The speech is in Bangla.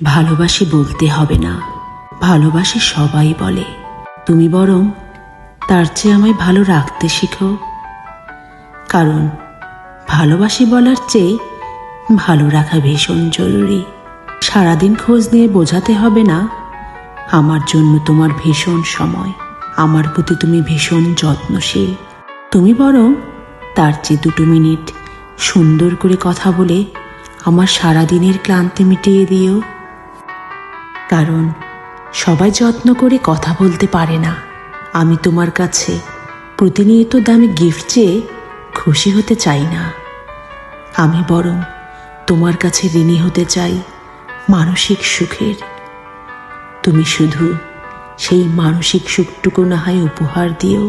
ভালোবাসি বলতে হবে না, ভালোবাসি সবাই বলে। তুমি বরং তার চেয়ে আমায় ভালো রাখতে শিখো, কারণ ভালোবাসি বলার চেয়ে ভালো রাখা ভীষণ জরুরি। সারাদিন খোঁজ নিয়ে বোঝাতে হবে না আমার জন্য তোমার ভীষণ সময়, আমার প্রতি তুমি ভীষণ যত্নশীল। তুমি বরং তার চেয়ে 2 মিনিট সুন্দর করে কথা বলে আমার সারাদিনের ক্লান্তি মিটিয়ে দিও, কারণ সবাই যত্ন করে কথা বলতে পারে না। আমি তোমার কাছে প্রতিনিয়ত দামি গিফট চেয়ে খুশি হতে চাই না, আমি বরং তোমার কাছে ঋণী হতে চাই মানসিক সুখের। তুমি শুধু সেই মানসিক সুখটুকু না হয় উপহার দিও।